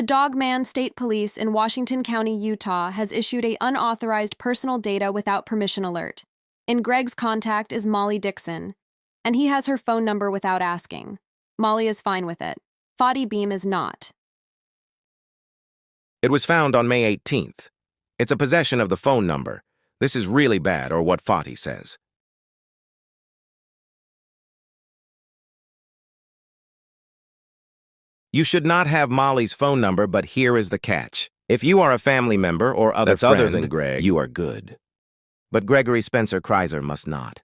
Dogman State Police in Washington County, Utah, has issued a unauthorized personal data without permission alert. In Greg's contact is Molly Dixon, and he has her phone number without asking. Molly is fine with it. VatiBeams is not. It was found on May 18th. It's a possession of the phone number. This is really bad, or what Fati says. You should not have Molly's phone number, but here is the catch. If you are a family member or other friend, other than Greg, you are good. But Gregory Spencer Kriser must not.